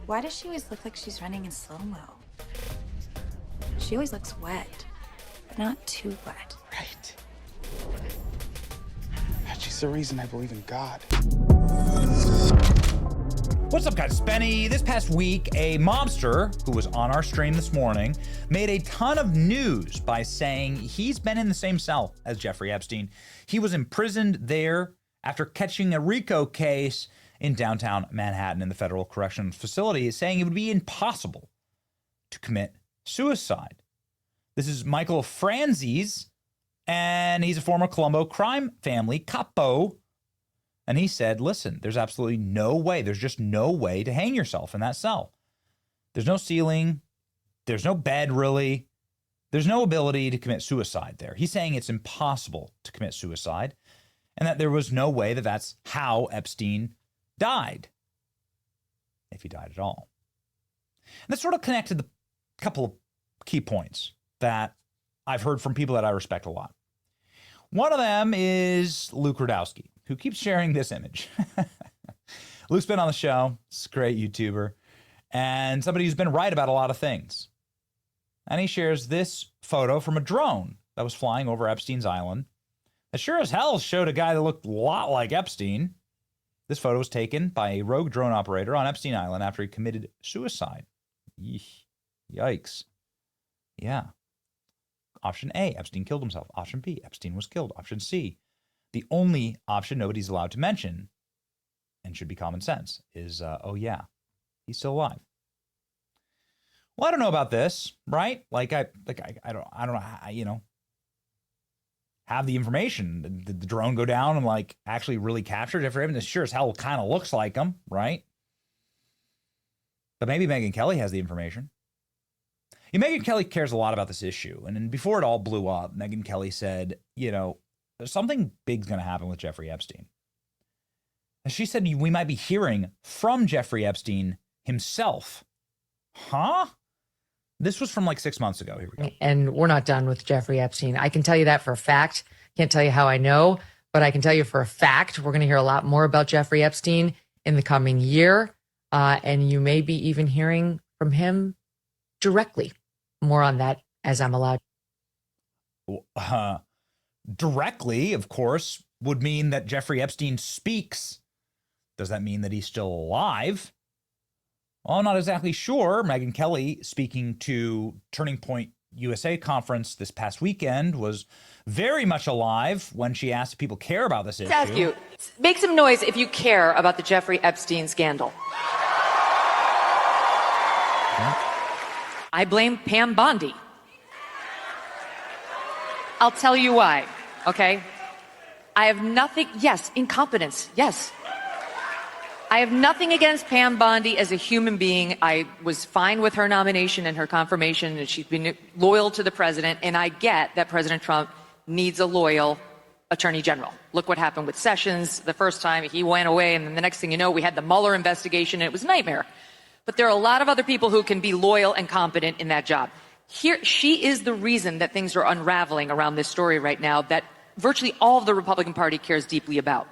Why does she always look like she's running in slow-mo? She always looks wet, but not too wet. Right. She's the reason I believe in God. What's up, guys? It's Benny. This past week, a mobster who was on our stream this morning made a ton of news by saying he's been in the same cell as Jeffrey Epstein. He was imprisoned there after catching a RICO case in downtown Manhattan in the federal corrections facility, saying it would be impossible to commit suicide. This is Michael Franzese, and he's a former Colombo crime family capo. And he said, listen, there's absolutely no way. There's just no way to hang yourself in that cell. There's no ceiling. There's no bed, really. There's no ability to commit suicide there. He's saying it's impossible to commit suicide and that there was no way that that's how Epstein died, if he died at all. And that sort of connected the couple of key points that I've heard from people that I respect a lot. One of them is Luke Rudowski, who keeps sharing this image. Luke's been on the show. He's a great YouTuber and somebody who's been right about a lot of things. And he shares this photo from a drone that was flying over Epstein's island. That sure as hell showed a guy that looked a lot like Epstein. This photo was taken by a rogue drone operator on Epstein Island after he committed suicide. Yikes. Yeah. Option A, Epstein killed himself. Option B, Epstein was killed. Option C, the only option nobody's allowed to mention, and should be common sense, is, oh yeah, he's still alive. Well, I don't know about this, right? I don't know how, have the information. Did the drone go down and actually really capture Jeffrey Epstein? It sure as hell kind of looks like him, right? But maybe Megyn Kelly has the information. Megyn Kelly cares a lot about this issue. And then before it all blew up, Megyn Kelly said, something big's going to happen with Jeffrey Epstein. And she said, we might be hearing from Jeffrey Epstein himself. Huh? This was from 6 months ago. Here we go. And we're not done with Jeffrey Epstein. I can tell you that for a fact. Can't tell you how I know, but I can tell you for a fact, we're going to hear a lot more about Jeffrey Epstein in the coming year. And you may be even hearing from him directly. More on that as I'm allowed. Directly, of course, would mean that Jeffrey Epstein speaks. Does that mean that he's still alive? Well, I'm not exactly sure. Megyn Kelly, speaking to Turning Point USA conference this past weekend, was very much alive when she asked if people care about this issue. Let's ask you, make some noise if you care about the Jeffrey Epstein scandal. Yeah. I blame Pam Bondi. I'll tell you why, okay? I have nothing, yes, incompetence, yes. I have nothing against Pam Bondi as a human being. I was fine with her nomination and her confirmation, and she's been loyal to the president, and I get that President Trump needs a loyal attorney general. Look what happened with Sessions the first time. He went away, and then the next thing you know, we had the Mueller investigation, and it was a nightmare. But there are a lot of other people who can be loyal and competent in that job. Here, she is the reason that things are unraveling around this story right now that virtually all of the Republican Party cares deeply about.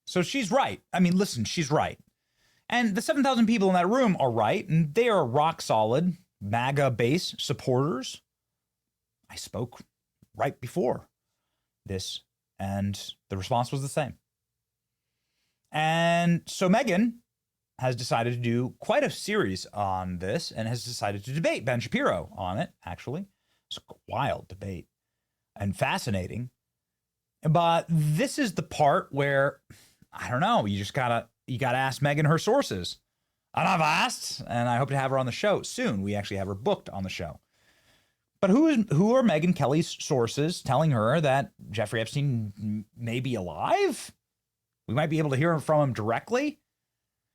So she's right. I mean, listen, she's right. And the 7,000 people in that room are right, and they are rock solid MAGA base supporters. I spoke right before this, and the response was the same. And so Megyn has decided to do quite a series on this and has decided to debate Ben Shapiro on it, actually. It's a wild debate and fascinating. But this is the part where, I don't know, you gotta ask Megyn her sources. And I've asked, and I hope to have her on the show soon. We actually have her booked on the show. But who are Megyn Kelly's sources telling her that Jeffrey Epstein may be alive? We might be able to hear from him directly.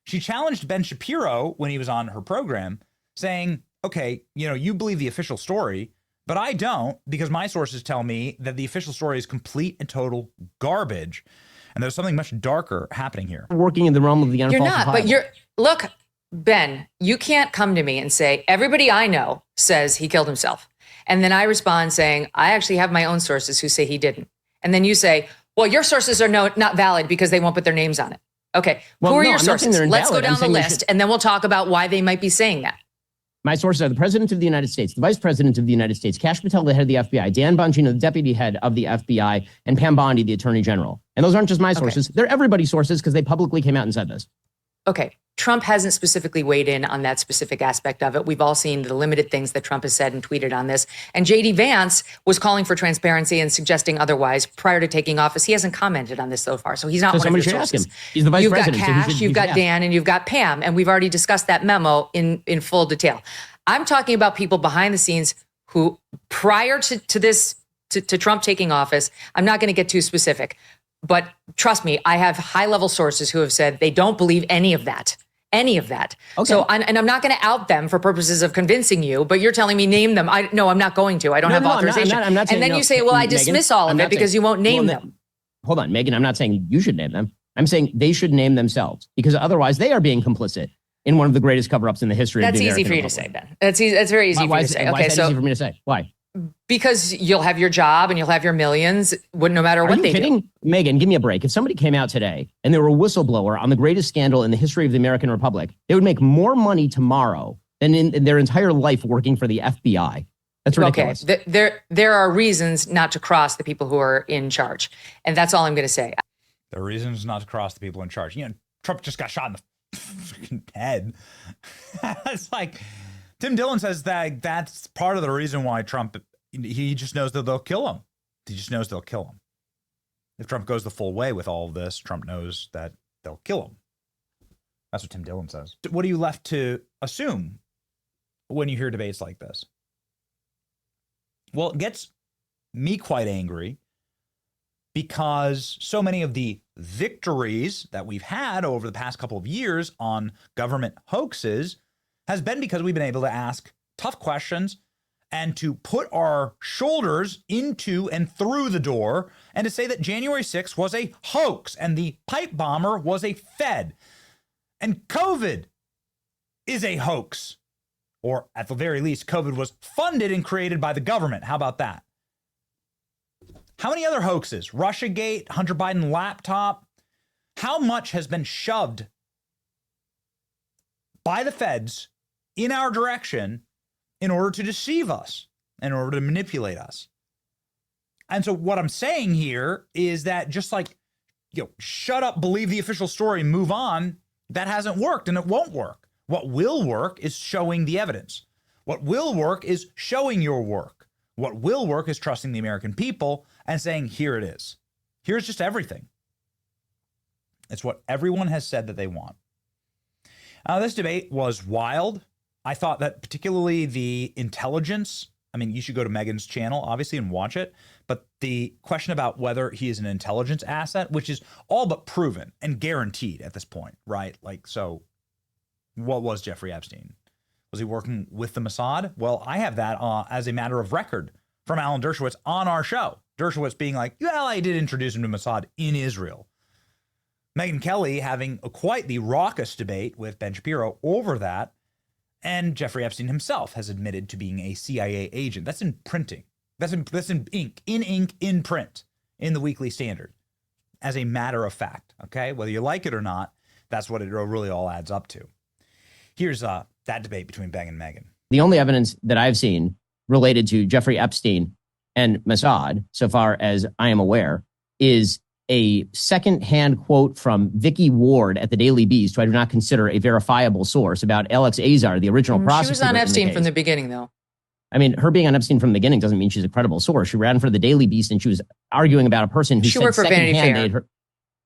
She challenged Ben Shapiro when he was on her program, saying, okay, you believe the official story, but I don't, because my sources tell me that the official story is complete and total garbage. And there's something much darker happening here. Working in the realm of the unfalsifiable. You're not, but look, Ben, you can't come to me and say, everybody I know says he killed himself. And then I respond saying, I actually have my own sources who say he didn't. And then you say, well, your sources are not valid because they won't put their names on it. Okay. Well, Who are no, your I'm not saying sources? they're Let's go invalid. I'm down the saying they list should- and then we'll talk about why they might be saying that. My sources are the President of the United States, the Vice President of the United States, Kash Patel, the head of the FBI, Dan Bongino, the Deputy Head of the FBI, and Pam Bondi, the Attorney General. And those aren't just my sources. They're everybody's sources because they publicly came out and said this. Okay. Trump hasn't specifically weighed in on that specific aspect of it. We've all seen the limited things that Trump has said and tweeted on this. And J.D. Vance was calling for transparency and suggesting otherwise prior to taking office. He hasn't commented on this so far, so he's not So one of somebody your should ask sources. him. He's the Vice You've President. got so he Kash, should- you've he got should ask. Dan, and you've got Pam, and we've already discussed that memo in full detail. I'm talking about people behind the scenes who, prior to this, to Trump taking office, I'm not going to get too specific, but trust me, I have high-level sources who have said they don't believe any of that. Any of that. Okay. So, and I'm not going to out them for purposes of convincing you, but you're telling me name them. No, I'm not going to. I don't have authorization. I'm not saying and then no. you say, well, I dismiss all of it because you won't name them. Hold on, Megyn, I'm not saying you should name them. I'm saying they should name themselves because otherwise they are being complicit in one of the greatest cover-ups in the history of the That's American easy for you to Republic. say, Ben. That's easy. That's very easy for Why you to is say. why Okay, is that so easy for me to say? Why? because you'll have your job and you'll have your millions, no matter Are what you they kidding? do. Megyn, give me a break. If somebody came out today and they were a whistleblower on the greatest scandal in the history of the American Republic, they would make more money tomorrow than in their entire life working for the FBI. That's ridiculous. Okay, there are reasons not to cross the people who are in charge, and that's all I'm going to say. There are reasons not to cross the people in charge. You know, Trump just got shot in the freaking head. It's like Tim Dillon says that that's part of the reason why Trump, he just knows that they'll kill him. He just knows they'll kill him. If Trump goes the full way with all of this, Trump knows that they'll kill him. That's what Tim Dillon says. What are you left to assume when you hear debates like this? Well, it gets me quite angry because so many of the victories that we've had over the past couple of years on government hoaxes has been because we've been able to ask tough questions and to put our shoulders into and through the door and to say that January 6th was a hoax and the pipe bomber was a Fed and COVID is a hoax, or at the very least, COVID was funded and created by the government. How about that? How many other hoaxes? Russiagate, Hunter Biden laptop. How much has been shoved by the feds in our direction in order to deceive us, in order to manipulate us? And so what I'm saying here is that just like, shut up, believe the official story, move on, that hasn't worked and it won't work. What will work is showing the evidence. What will work is showing your work. What will work is trusting the American people and saying, here it is. Here's just everything. It's what everyone has said that they want. This debate was wild. I thought that particularly the intelligence, I mean, you should go to Megyn's channel, obviously, and watch it. But the question about whether he is an intelligence asset, which is all but proven and guaranteed at this point, right? Like, so what was Jeffrey Epstein? Was he working with the Mossad? Well, I have that as a matter of record from Alan Dershowitz on our show. Dershowitz being like, well, I did introduce him to Mossad in Israel. Megyn Kelly having quite the raucous debate with Ben Shapiro over that. And Jeffrey Epstein himself has admitted to being a CIA agent. That's in printing. That's in ink, in print, in the Weekly Standard, as a matter of fact. Okay, whether you like it or not, that's what it really all adds up to. Here's that debate between Ben and Megyn. The only evidence that I've seen related to Jeffrey Epstein and Mossad, so far as I am aware, is a second-hand quote from Vicky Ward at the Daily Beast, who I do not consider a verifiable source, about Alex Azar, the original prosecutor. She was on Epstein from the beginning, though. I mean, her being on Epstein from the beginning doesn't mean she's a credible source. She ran for the Daily Beast and she was arguing about a person who She worked for Vanity Fair.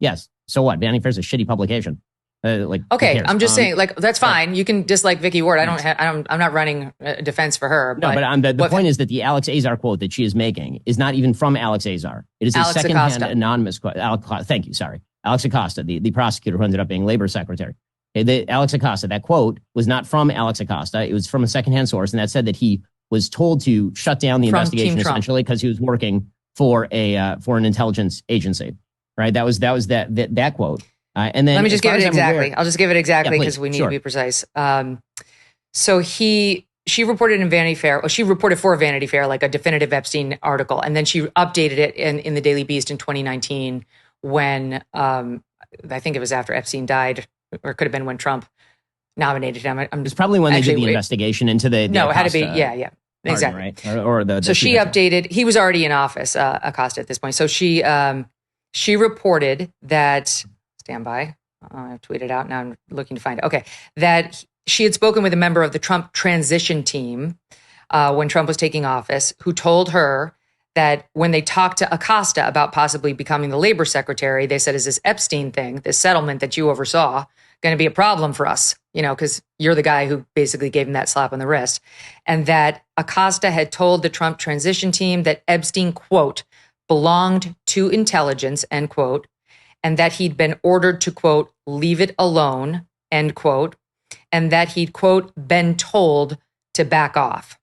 Yes. So what? Vanity Fair is a shitty publication. Who Okay, cares? I'm just saying, like, that's fine. You can dislike Vicky Ward. I'm not running a defense for her. No, but the point is that the Alex Azar quote that she is making is not even from Alex Azar. It is a Alex secondhand Acosta. anonymous quote. Thank you. Sorry. Alex Acosta, the prosecutor who ended up being labor secretary. Alex Acosta, that quote was not from Alex Acosta. It was from a secondhand source. And that said that he was told to shut down the investigation essentially because he was working for an intelligence agency. Right. That was that quote. And then let me just give it exactly. I'll just give it exactly because we need to be precise. So she reported in Vanity Fair, or she reported for Vanity Fair, like a definitive Epstein article. And then she updated it in the Daily Beast in 2019 when I think it was after Epstein died, or it could have been when Trump nominated him. It's probably when they did the investigation into the no, it had to be, Acosta yeah, exactly. right? Or the so she updated. He was already in office, Acosta, at this point. So she reported that. Stand by. I've tweeted out now. I'm looking to find it. Okay, that she had spoken with a member of the Trump transition team when Trump was taking office, who told her that when they talked to Acosta about possibly becoming the labor secretary, they said, "Is this Epstein thing, this settlement that you oversaw, going to be a problem for us? You know, because you're the guy who basically gave him that slap on the wrist." And that Acosta had told the Trump transition team that Epstein, quote, belonged to intelligence, end quote, and that he'd been ordered to, quote, leave it alone, end quote, and that he'd, quote, been told to back off.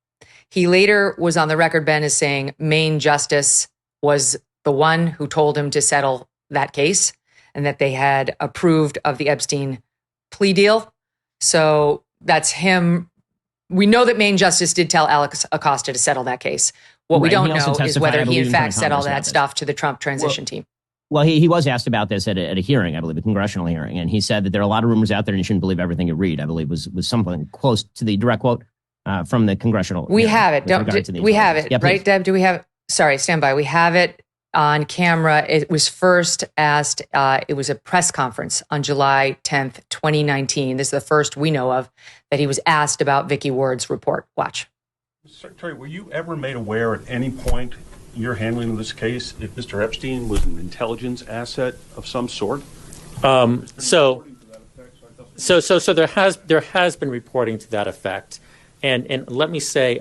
He later was on the record, Ben, as saying Maine Justice was the one who told him to settle that case and that they had approved of the Epstein plea deal. So that's him. We know that Maine Justice did tell Alex Acosta to settle that case. What we don't know is whether he in fact said all that stuff to the Trump transition team. Well, he was asked about this at a hearing, I believe, a congressional hearing, and he said that there are a lot of rumors out there and you shouldn't believe everything you read. I believe was something close to the direct quote from the congressional. We have it. We have it, yeah, right, Deb? Do we have it? Sorry, stand by. We have it on camera. It was first asked, it was a press conference on July 10th, 2019. This is the first we know of that he was asked about Vicky Ward's report. Watch. Secretary, were you ever made aware at any point in your handling of this case if Mr. Epstein was an intelligence asset of some sort? So there has been reporting to that effect, and let me say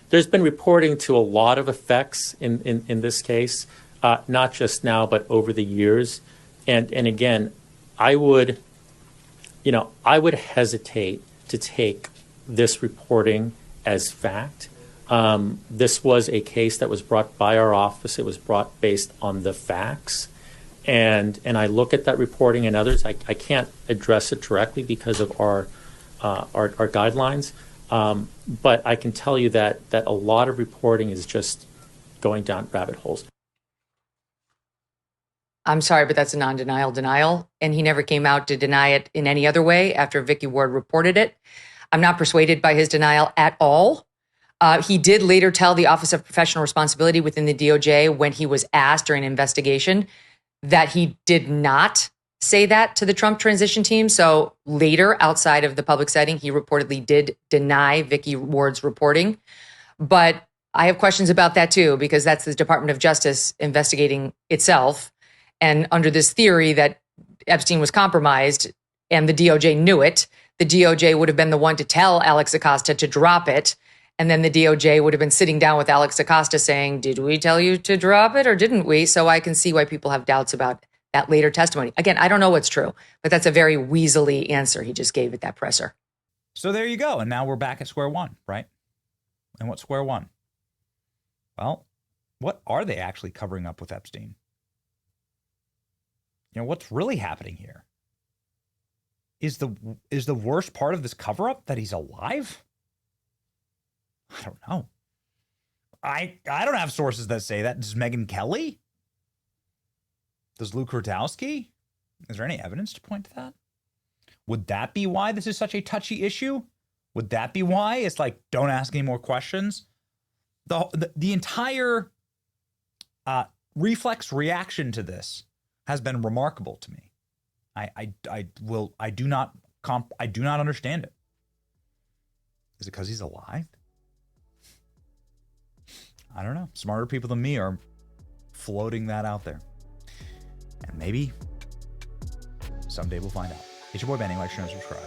there's been reporting to a lot of effects in this case, not just now but over the years, and again, I would hesitate to take this reporting as fact. This was a case that was brought by our office. It was brought based on the facts. And I look at that reporting and others. I can't address it directly because of our guidelines. But I can tell you that a lot of reporting is just going down rabbit holes. I'm sorry, but that's a non-denial denial. And he never came out to deny it in any other way after Vicky Ward reported it. I'm not persuaded by his denial at all. He did later tell the Office of Professional Responsibility within the DOJ when he was asked during an investigation that he did not say that to the Trump transition team. So later, outside of the public setting, he reportedly did deny Vicky Ward's reporting. But I have questions about that too, because that's the Department of Justice investigating itself. And under this theory that Epstein was compromised and the DOJ knew it, the DOJ would have been the one to tell Alex Acosta to drop it. And then the DOJ would have been sitting down with Alex Acosta saying, did we tell you to drop it or didn't we? So I can see why people have doubts about that later testimony. Again, I don't know what's true, but that's a very weaselly answer he just gave at that presser. So there you go. And now we're back at square one, right? And what's square one? Well, what are they actually covering up with Epstein? You know, what's really happening here? Is the worst part of this cover-up that he's alive? I don't know. I don't have sources that say that. Does Megyn Kelly? Does Luke Rudkowski? Is there any evidence to point to that? Would that be why this is such a touchy issue? Would that be why it's like, don't ask any more questions? The entire reflex reaction to this has been remarkable to me. I do not understand it. Is it because he's alive? I don't know. Smarter people than me are floating that out there. And maybe someday we'll find out. It's your boy Benny. Like, share, and subscribe.